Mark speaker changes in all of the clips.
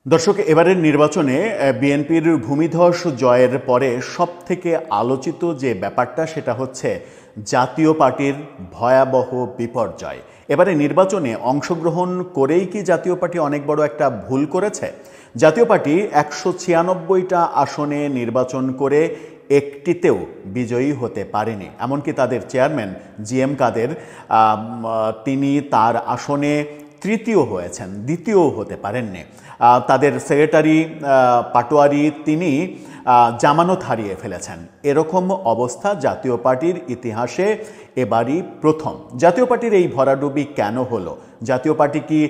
Speaker 1: দর্শক, এবারের নির্বাচনে বিএনপির ভূমিধস জয়ের পরে সবথেকে আলোচিত যে ব্যাপারটা সেটা হচ্ছে জাতীয় পার্টির ভয়াবহ বিপর্যয়। এবারে নির্বাচনে অংশগ্রহণ করেই কি জাতীয় পার্টি অনেক বড় একটা ভুল করেছে? জাতীয় পার্টি 196টা আসনে নির্বাচন করে একটিতেও বিজয়ী হতে পারেনি। এমনকি তাদের চেয়ারম্যান জিএম কাদের তিনি তার আসনে তৃতীয় হয়েছেন, দ্বিতীয় হতে পারেননি। তাদের সেক্রেটারি পাটোয়ারি তিনি জামানত হারিয়ে ফেলেছেন। এরকম অবস্থা জাতীয় পার্টির ইতিহাসে এবারই প্রথম। জাতীয় পার্টির এই ভরাডুবি কেন হলো? জাতীয় পার্টি কি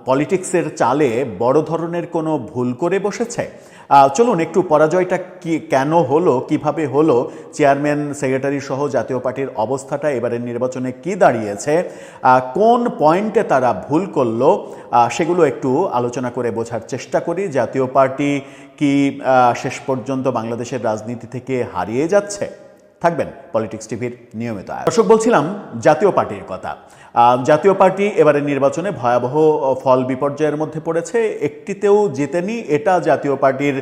Speaker 1: পলিটিক্সের চালে বড় ধরনের কোনো ভুল করে বসেছে? চলুন একটু পরাজয়টা কি কেন হলো, কিভাবে হলো, চেয়ারম্যান সেক্রেটারি সহ জাতীয় পার্টির অবস্থাটা এবারের নির্বাচনে কি দাঁড়িয়েছে, কোন পয়েন্টে তারা ভুল করলো, সেগুলো একটু আলোচনা করে বোঝার চেষ্টা করি। জাতীয় পার্টি কি শেষ পর্যন্ত বাংলাদেশের রাজনীতি থেকে হারিয়ে যাচ্ছে? থাকবেন পলিটিক্স টিভির নিয়মিত দর্শক। বলছিলাম জাতীয় পার্টির কথা। জাতীয় পার্টি এবারের নির্বাচনে ভয়াবহ ফল বিপর্যয়ের মধ্যে পড়েছে, একটিতেও জিতেনি। এটা জাতীয় পার্টির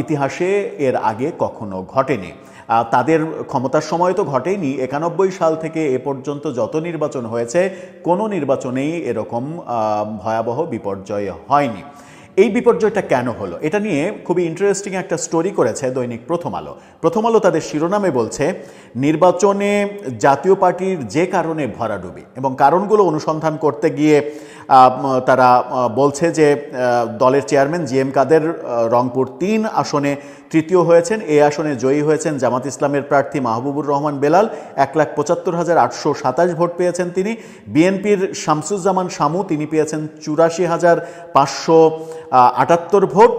Speaker 1: ইতিহাসে এর আগে কখনো ঘটেনি। তাদের ক্ষমতার সময় তো ঘটেনি, 91 সাল থেকে এ পর্যন্ত যত নির্বাচন হয়েছে কোনো নির্বাচনেই এরকম ভয়াবহ বিপর্যয় হয়নি। এই বিপর্যয়টা কেন হলো এটা নিয়ে খুবই ইন্টারেস্টিং একটা স্টোরি করেছে দৈনিক প্রথম আলো। প্রথম আলো তাদের শিরোনামে বলছে, নির্বাচনে জাতীয় পার্টির যে কারণে ভরাডুবি, এবং কারণগুলো অনুসন্ধান করতে গিয়ে তারা বলছে যে দলের চেয়ারম্যান জিএম কাদের রংপুর 3 আসনে তৃতীয় হয়েছেন। এই আসনে জয়ী হয়েছেন জামাত ইসলামের প্রার্থী মাহবুবুর রহমান বেলাল, 1,75,827 ভোট পেয়েছেন তিনি। বিএনপির শামসুজ্জামান শামু তিনি পেয়েছেন 84,578 ভোট,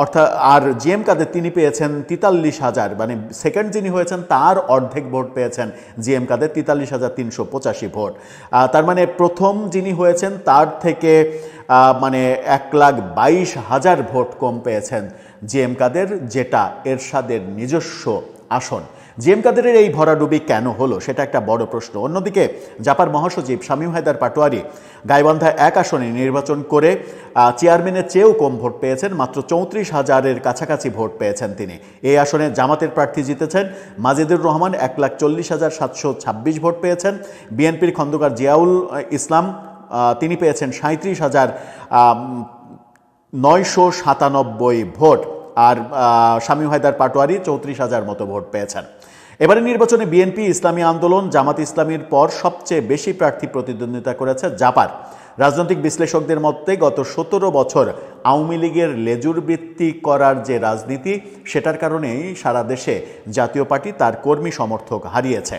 Speaker 1: অর্থাৎ আর জিএম কাদের তিনি পেয়েছেন 43,000, মানে সেকেন্ড যিনি হয়েছেন তার অর্ধেক ভোট পেয়েছেন জিএম কাদের, 43,385 ভোট। তার মানে প্রথম যিনি হয়েছেন তার থেকে মানে 1,22,000 ভোট কম পেয়েছেন জিএম কাদের, যেটা এরশাদের নিজস্ব আসন। জিএম কাদেরের এই ভরাডুবি কেন হলো সেটা একটা বড় প্রশ্ন। অন্যদিকে জাপার মহাসচিব শামীম হায়দার পাটোয়ারি গাইবান্ধা 1 আসনে নির্বাচন করে চেয়ারম্যানের চেয়েও কম ভোট পেয়েছেন, মাত্র 34,000-এর কাছাকাছি ভোট পেয়েছেন তিনি। এই আসনে জামাতের প্রার্থী জিতেছেন মাজিদুর রহমান, 1,40,726 ভোট পেয়েছেন। বিএনপির খন্দকার জিয়াউল ইসলাম তিনি পেয়েছেন 37,997 ভোট, আর শামীম হায়দার পাটোয়ারি 34,000 মতো ভোট পেয়েছেন। এবারে নির্বাচনে বিএনপি, ইসলামী আন্দোলন, জামাত ইসলামীর পর সবচেয়ে বেশি প্রার্থী প্রতিদ্বন্দ্বিতা করেছে জাপার। রাজনৈতিক বিশ্লেষকদের মতে গত 17 বছর আওয়ামী লীগের লেজুর বৃত্তি করার যে রাজনীতি, সেটার কারণেই সারা দেশে জাতীয় পার্টি তার কর্মী সমর্থক হারিয়েছে।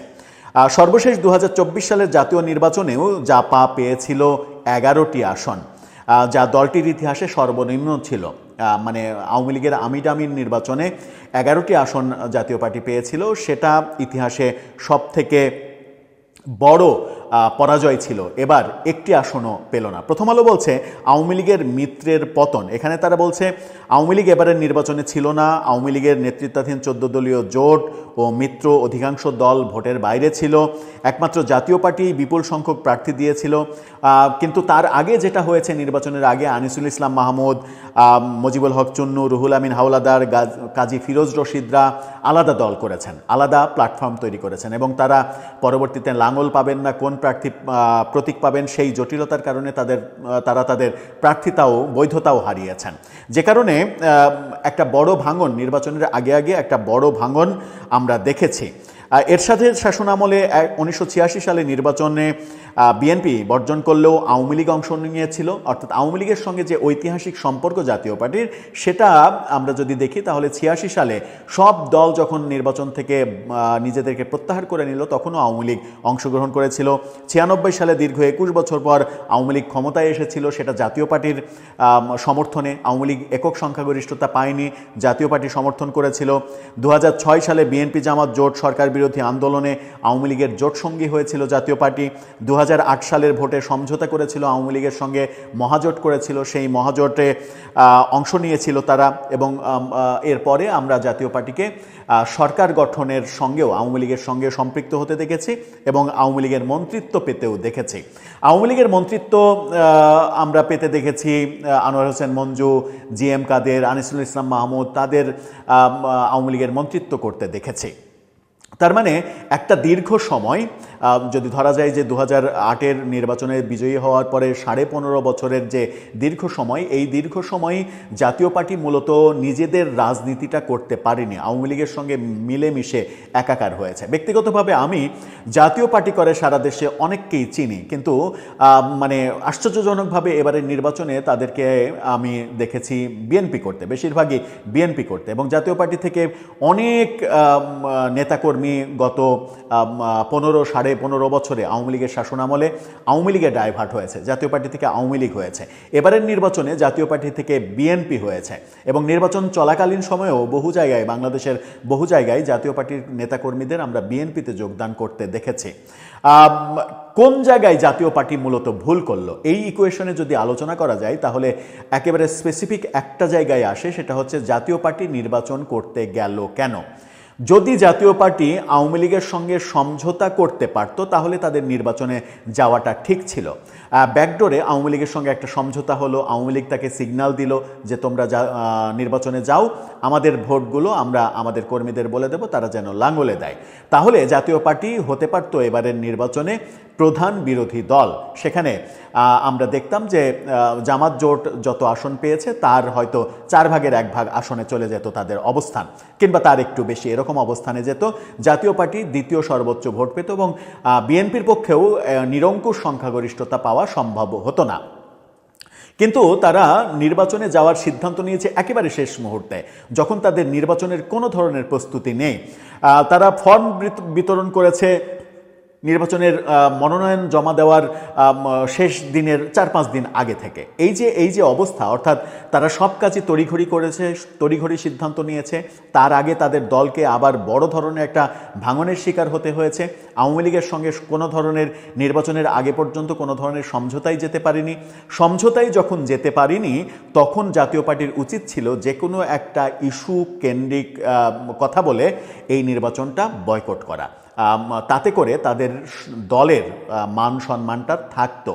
Speaker 1: সর্বশেষ 2024 সালের জাতীয় নির্বাচনেও জাপা পেয়েছিল 11টি আসন, যা দলটির ইতিহাসে সর্বনিম্ন ছিল। মানে আওয়ামী লীগের আমির নির্বাচনে 11টি আসন জাতীয় পার্টি পেয়েছিল, সেটা ইতিহাসে সবথেকে বড় পরাজয় ছিল। এবার একটি আসনও পেল না। প্রথম আলো বলছে আওয়ামী লীগের মিত্রের পতন। এখানে তারা বলছে আওয়ামী লীগ এবারের নির্বাচনে ছিল না। আওয়ামী লীগের নেতৃত্বাধীন 14 দলীয় জোট ও মিত্র অধিকাংশ দল ভোটের বাইরে ছিল। একমাত্র জাতীয় পার্টি বিপুল সংখ্যক প্রার্থী দিয়েছিল। কিন্তু তার আগে যেটা হয়েছে, নির্বাচনের আগে আনিসুল ইসলাম মাহমুদ, মজিবুল হক চুন্নু, রুহুল আমিন হাওলাদার, কাজী ফিরোজ রশিদরা আলাদা দল করেছেন, আলাদা প্ল্যাটফর্ম তৈরি করেছেন, এবং তারা পরবর্তীতে লাঙল পাবেন না, কোন প্রার্থী প্রতীক পাবেন সেই জটিলতার কারণে তারা তাদের প্রার্থিতাও বৈধতাও হারিয়েছেন। যে কারণে একটা বড় ভাঙন, নির্বাচনের আগে একটা বড় ভাঙন আমরা দেখেছি। এরশাদের শাসনামলে 1986 সালে নির্বাচনে বিএনপি বর্জন করলেও আওয়ামী লীগ অংশ নিয়েছিল। অর্থাৎ আওয়ামী লীগের সঙ্গে যে ঐতিহাসিক সম্পর্ক জাতীয় পার্টির, সেটা আমরা যদি দেখি তাহলে 86 সালে সব দল যখন নির্বাচন থেকে নিজেদেরকে প্রত্যাহার করে নিল, তখনও আওয়ামী লীগ অংশগ্রহণ করেছিল। 96 সালে দীর্ঘ 21 বছর পর আওয়ামী লীগ ক্ষমতায় এসেছিল, সেটা জাতীয় পার্টির সমর্থনে। আওয়ামী লীগ একক সংখ্যাগরিষ্ঠতা পায়নি, জাতীয় পার্টি সমর্থন করেছিল। 2006 সালে বিএনপি জামাত জোট সরকার বিরোধী বিরোধী আন্দোলনে আওয়ামী লীগের জোটসঙ্গী হয়েছিল জাতীয় পার্টি। 2008 সালের ভোটে সমঝোতা করেছিল, আওয়ামী লীগের সঙ্গে মহাজোট করেছিল, সেই মহাজোটে অংশ নিয়েছিল তারা। এবং এরপরে আমরা জাতীয় পার্টিকে সরকার গঠনের সঙ্গেও আওয়ামী লীগের সঙ্গে সম্পৃক্ত হতে দেখেছি এবং আওয়ামী লীগের মন্ত্রিত্ব পেতেও দেখেছি। আওয়ামী লীগের মন্ত্রিত্ব আমরা পেতে দেখেছি আনোয়ার হোসেন মঞ্জু, জিএম কাদের, আনিসুল ইসলাম মাহমুদ, তাদের আওয়ামী লীগের মন্ত্রিত্ব করতে দেখেছি। তার মানে একটা দীর্ঘ সময়, যদি ধরা যায় যে 2008-এর নির্বাচনে বিজয়ী হওয়ার পরে 15.5 বছরের যে দীর্ঘ সময়, এই দীর্ঘ সময় জাতীয় পার্টি মূলত নিজেদের রাজনীতিটা করতে পারেনি, আওয়ামী লীগের সঙ্গে মিলেমিশে একাকার হয়েছে। ব্যক্তিগতভাবে আমি জাতীয় পার্টি করে সারা দেশে অনেককেই চিনি, কিন্তু মানে আশ্চর্যজনকভাবে এবারের নির্বাচনে তাদেরকে আমি দেখেছি বিএনপি করতে, বেশিরভাগই বিএনপি করতে। এবং জাতীয় পার্টি থেকে অনেক নেতাকর্মী গত 15-15.5 বছরে আওয়ামী লীগের শাসনামলে আওয়ামী লীগে ডাইভার্ট হয়েছে, জাতীয় পার্টি থেকে আওয়ামী লীগ হয়েছে। এবারের নির্বাচনে জাতীয় পার্টি থেকে বিএনপি হয়েছে এবং নির্বাচন চলাকালীন সময়েও বহু জায়গায়, বাংলাদেশের বহু জায়গায় জাতীয় পার্টির নেতাকর্মীদের আমরা বিএনপিতে যোগদান করতে দেখেছি। কোন জায়গায় জাতীয় পার্টি মূলত ভুল করলো, এই ইকুয়েশনে যদি আলোচনা করা যায় তাহলে একেবারে স্পেসিফিক একটা জায়গায় আসে, সেটা হচ্ছে জাতীয় পার্টি নির্বাচন করতে গেল কেন। যদি জাতীয় পার্টি আওয়ামী লীগের সঙ্গে সমঝোতা করতে পারত তাহলে তাদের নির্বাচনে যাওয়াটা ঠিক ছিল। ব্যাকডোরে আওয়ামী লীগের সঙ্গে একটা সমঝোতা হলো, আওয়ামী লীগ তাকে সিগন্যাল দিল যে তোমরা নির্বাচনে যাও, আমাদের ভোটগুলো আমরা আমাদের কর্মীদের বলে দেব, তারা যেন লাঙ্গলে দেয়। তাহলে জাতীয় পার্টি হতে পারত এবারের নির্বাচনে প্রধান বিরোধী দল। সেখানে আমরা দেখতাম যে জামাত জোট যত আসন পেয়েছে তার হয়তো 1/4 আসনে চলে যেত তাদের অবস্থান, কিংবা তার একটু বেশি এরকম অবস্থানে যেত। জাতীয় পার্টি দ্বিতীয় সর্বোচ্চ ভোট পেত এবং বিএনপির পক্ষেও নিরঙ্কুশ সংখ্যাগরিষ্ঠতা পাওয়া সম্ভব হতো না। কিন্তু তারা নির্বাচনে যাওয়ার সিদ্ধান্ত নিয়েছে একেবারে শেষ মুহূর্তে, যখন তাদের নির্বাচনের কোনো ধরনের প্রস্তুতি নেই। তারা ফর্ম বিতরণ করেছে নির্বাচনের মনোনয়ন জমা দেওয়ার শেষ দিনের 4-5 দিন আগে থেকে। এই যে অবস্থা, অর্থাৎ তারা সব কাজই তড়িঘড়ি করেছে, তড়িঘড়ি সিদ্ধান্ত নিয়েছে। তার আগে তাদের দলকে আবার বড় ধরনের একটা ভাঙনের শিকার হতে হয়েছে। আওয়ামী লীগের সঙ্গে কোনো ধরনের নির্বাচনের আগে পর্যন্ত কোনো ধরনের সমঝোতায় যেতে পারেনি। সমঝোতায় যখন যেতে পারিনি, তখন জাতীয় পার্টির উচিত ছিল যে কোনো একটা ইস্যু কেন্দ্রিক কথা বলে এই নির্বাচনটা বয়কট করা। তাতে করে তাদের দলের মান সম্মানটা থাকতো।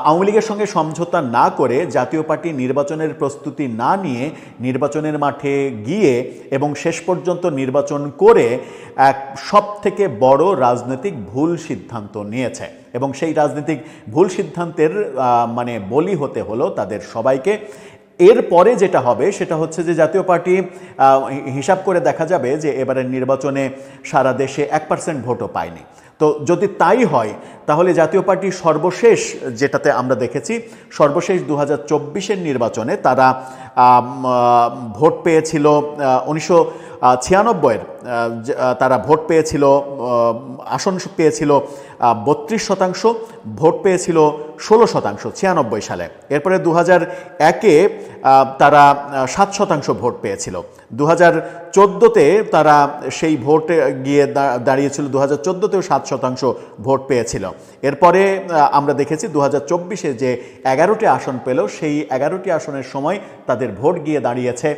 Speaker 1: আওয়ামী লীগের সঙ্গে সমঝোতা না করে জাতীয় পার্টি নির্বাচনের প্রস্তুতি না নিয়ে নির্বাচনের মাঠে গিয়ে এবং শেষ পর্যন্ত নির্বাচন করে এক সবথেকে বড় রাজনৈতিক ভুল সিদ্ধান্ত নিয়েছে এবং সেই রাজনৈতিক ভুল সিদ্ধান্তের মানে বলি হতে হলো তাদের সবাইকে। এরপরে যেটা হবে সেটা হচ্ছে যে জাতীয় পার্টি হিসাব করে দেখা যাবে যে এবারের নির্বাচনে সারা দেশে 1% ভোটও পায়নি। তো যদি তাই হয় তাহলে জাতীয় পার্টি সর্বশেষ যেটাতে আমরা দেখেছি, সর্বশেষ 2024-এর নির্বাচনে তারা ভোট পেয়েছিল 1996-এর তারা ভোট পেয়েছিল, আসন পেয়েছিল 32%, ভোট পেয়েছিল 16% 96 সালে। এরপরে 2001-এ তারা 7% ভোট পেয়েছিল। 2014-তে তারা সেই ভোটে গিয়ে দাঁড়িয়েছিল, 2014-তেও 7% ভোট পেয়েছিল। এরপরে আমরা দেখেছি 2024-এ যে 11টি আসন পেল, সেই 11টি আসনের সময় তাদের ভোট গিয়ে দাঁড়িয়েছে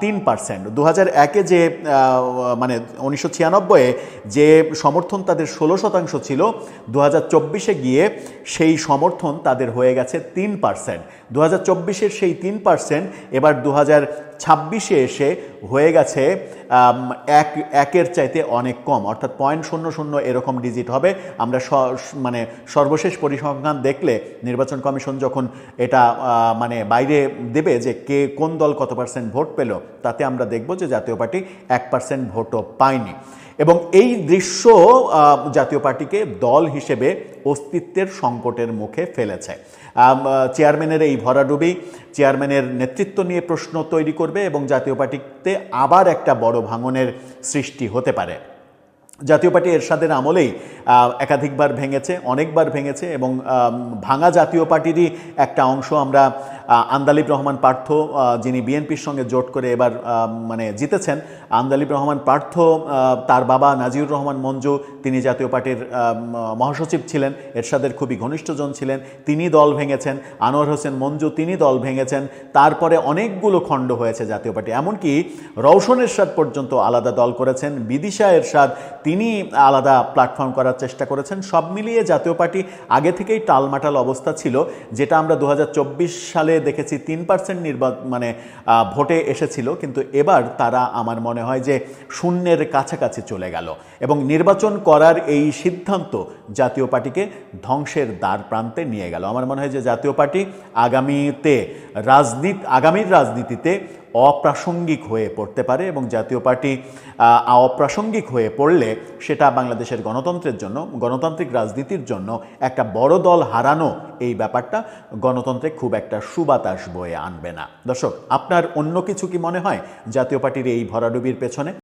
Speaker 1: 3%। 2001-এ যে মানে 1996-এ যে সমর্থন তাদের 16% ছিল, 2024-এ গিয়ে সেই সমর্থন তাদের হয়ে গেছে 3%। 2024-এর সেই 3% এবার 2026-এ এসে হয়ে গেছে একের চাইতে অনেক কম, অর্থাৎ 0.00 এরকম ডিজিট হবে। আমরা মানে সর্বশেষ পরিসংখ্যান দেখলে নির্বাচন কমিশন যখন এটা মানে বাইরে দেবে যে কে কোন দল কত % ভোট পেল, তাতে আমরা দেখব যে জাতীয় পার্টি 1% ভোটও পায়নি। এবং এই দৃশ্য জাতীয় পার্টিকে দল হিসেবে অস্তিত্বের সংকটের মুখে ফেলেছে। চেয়ারম্যানের এই ভরাডুবি চেয়ারম্যানের নেতৃত্ব নিয়ে প্রশ্ন তৈরি করবে এবং জাতীয় পার্টিতে আবার একটা বড় ভাঙনের সৃষ্টি হতে পারে। জাতীয় পার্টি এরশাদের আমলেই একাধিকবার ভেঙেছে, অনেকবার ভেঙেছে এবং ভাঙা জাতীয় পার্টিরই একটা অংশ আমরা আন্দালিব রহমান পার্থ, যিনি বিএনপির সঙ্গে জোট করে এবার মানে জিতেছেন, আন্দালিব রহমান পার্থ, তার বাবা নাজিউর রহমান মঞ্জু, তিনি জাতীয় পার্টির মহাসচিব ছিলেন, এরশাদের খুবই ঘনিষ্ঠজন ছিলেন, তিনি দল ভেঙেছেন। আনোয়ার হোসেন মঞ্জু, তিনি দল ভেঙেছেন। তারপরে অনেকগুলো খণ্ড হয়েছে জাতীয় পার্টি, এমনকি রওশন এরশাদ পর্যন্ত আলাদা দল করেছেন, বিদিশা এরশাদ তিনি আলাদা প্ল্যাটফর্ম করার চেষ্টা করেছেন। সব মিলিয়ে জাতীয় পার্টি আগে থেকেই টালমাটাল অবস্থা ছিল, যেটা আমরা 2024 সালে দেখেছি 3% মানে ভোটে এসেছিল, কিন্তু এবার তারা আমার মনে হয় যে শূন্যের কাছাকাছি চলে গেল এবং নির্বাচন করার এই সিদ্ধান্ত জাতীয় পার্টিকে ধ্বংসের দ্বার প্রান্তে নিয়ে গেল। আমার মনে হয় যে জাতীয় পার্টি আগামীর রাজনীতিতে অপ্রাসঙ্গিক হয়ে পড়তে পারে এবং জাতীয় পার্টি অপ্রাসঙ্গিক হয়ে পড়লে সেটা বাংলাদেশের গণতন্ত্রের জন্য, গণতান্ত্রিক রাজনীতির জন্য একটা বড় দল হারানো, এই ব্যাপারটা গণতন্ত্রে খুব একটা সুবাতাস বয়ে আনবে না। দর্শক, আপনার অন্য কিছু কি মনে হয় জাতীয় পার্টির এই ভরাডুবির পেছনে?